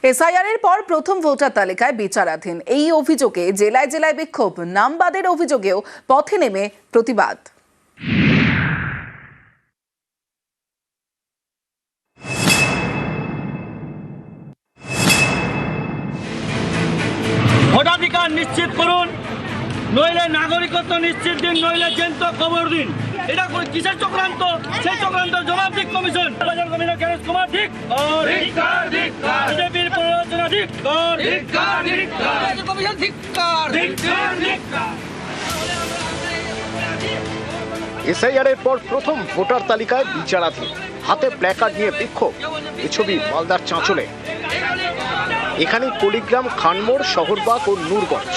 SIR এর পর প্রথম ভোটার তালিকায় বিচারাধীন এই অভিযোগে জেলায় জেলায় বিক্ষোভ, নাম বাদের অভিযোগেও পথে নেমে প্রতিবাদ। ভোটাধিকার নিশ্চিত করুন, নইলে নাগরিকত্ব নিশ্চিত দিন, নইলে জ্যান্ত খবর দিন। এটা কিসের চক্রান্ত? সেই চক্রান্তের জবাব দিক কমিশন। কমিশনার জ্ঞানেশ কুমার ঠিক, বিজেপির প্ররোচনা ঠিক, কমিশন ঠিক। এসআইআর এর পর প্রথম ভোটার তালিকায় বিচারাধীন, হাতে প্ল্যাকার্ড নিয়ে বিক্ষোভ। এ ছবি মালদার চাঁচলে। এখানে পলিগ্রাম, খানমোড়, শহরবাগ ও নূরগঞ্জ।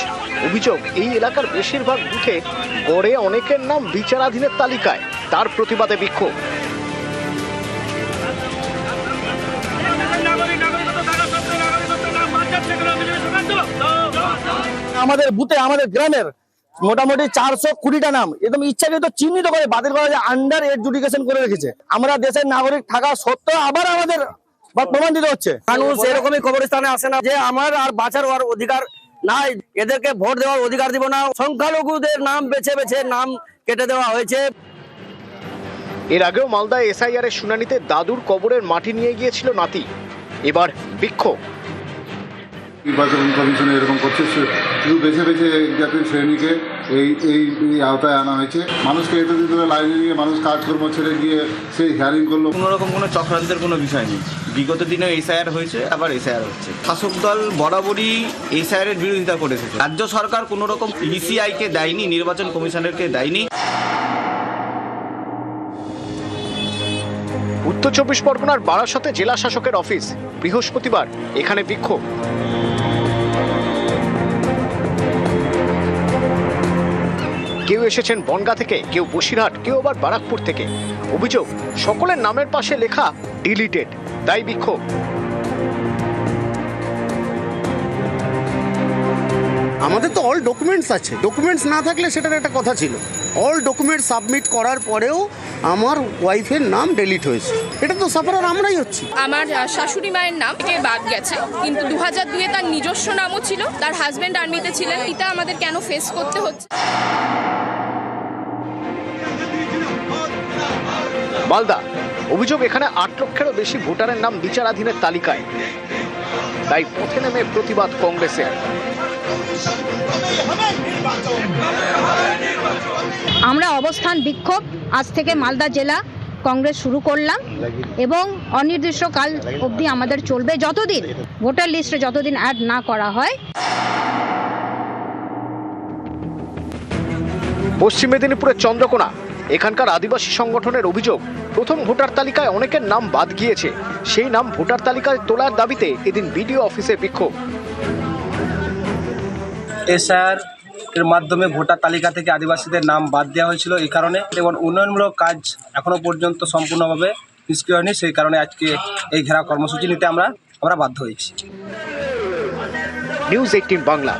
অভিযোগ, এই এলাকার বেশিরভাগ বুথে গড়ে অনেকের নাম বিচারাধীনের তালিকায়, তার প্রতিবাদে বিক্ষোভ। আমাদের বুথে, আমাদের গ্রামের মোটামুটি 420টা নাম একদম ইচ্ছাকৃত চিহ্নিত করে বাতিল করা যায়, আন্ডার এডজুডিকেশন করে রেখেছে। আমরা দেশের নাগরিক থাকা সত্ত্বেও আবার আমাদের প্রমাণ দিতে হচ্ছে। মানুষ এরকমই কবরস্থানে আসে না যে আমার আর বাঁচার অধিকার নাই, এদেরকে ভোট দেওয়ার অধিকার দিব না। সংখ্যালঘুদের নাম বেছে বেছে নাম কেটে দেওয়া হয়েছে। এর আগেও মালদায় এসআইআর এর শুনানিতে দাদুর কবরের মাটি নিয়ে গিয়েছিল নাতি, এবার বিক্ষোভ। নির্বাচন কমিশন এরকম করছে, শুধু বেছে বেছে জাতির শ্রেণীকে এই আওতায় আনা হয়েছে। মানুষকে এতদিন ধরে লাইনে নিয়ে মানুষ কাজকর্ম ছেড়ে গিয়ে সেই হিয়ারিং করলো। কোনোরকম কোনো চক্রান্তের কোনো বিষয় নেই। বিগত দিনে এসআইআর হয়েছে, আবার এসআইআর হচ্ছে। শাসক দল বরাবরই এসআইআর এর বিরোধিতা করেছে। রাজ্য সরকার কোনো রকম ইসিআইকে দেয়নি, নির্বাচন কমিশনারকে দেয়নি। উত্তর 24 পরগনার বারাসতে জেলা শাসকের অফিস, বৃহস্পতিবার এখানে বিক্ষোভ। কেউ এসেছেন বনগাঁ থেকে, কেউ বসিরহাট, কেউ আবার বারাকপুর থেকে। অভিযোগ, সকলের নামের পাশে লেখা ডিলিটেড, তাই বিক্ষোভ। আমাদের তো অল ডকুমেন্টস আছে, ডকুমেন্টস না থাকলে সেটার একটা কথা ছিল। অল ডকুমেন্টস সাবমিট করার পরেও আমার ওয়াইফের নাম ডিলিট হয়েছে, এটা তো সাফারার আমরাই হচ্ছি। আমার শাশুড়ি মায়ের নাম বাদ গেছে, কিন্তু 2002-এ তার নিজস্ব নামও ছিল, তার হাজবেন্ড আর্মিতে ছিলেন। এটা আমাদের কেন ফেস করতে হচ্ছে? মালদা, অভিযোগ, এখানে 8 লক্ষেরও বেশি ভোটারের নাম বিচারাধীনের তালিকায়, তাই পথে নেমে প্রতিবাদ কংগ্রেসের। আমরা অবস্থান বিক্ষোভ আজ থেকে মালদা জেলা কংগ্রেস শুরু করলাম এবং অনির্দিষ্টকাল অবধি আমাদের চলবে, যতদিন ভোটার লিস্টে যতদিন অ্যাড না করা হয়। পশ্চিম মেদিনীপুরের চন্দ্রকোনা, এখানকার আদিবাসী সংগঠনের অভিযোগ, প্রথম ভোটার তালিকায় অনেকের নাম বাদ গিয়েছে। সেই নাম ভোটার তালিকায় তোলার দাবিতে এদিন বিডিও অফিসে বিক্ষোভ। এসআইআর এর মাধ্যমে ভোটার তালিকা থেকে আদিবাসীদের নাম বাদ দেওয়া হয়েছিল এই কারণে, এবং উন্নয়নমূলক কাজ এখনো পর্যন্ত সম্পূর্ণভাবে নিষ্ক্রিয় হয়নি। সেই কারণে আজকে এই ঘেরাও কর্মসূচি নিতে আমরা বাধ্য হয়েছি। নিউজ 18 বাংলা।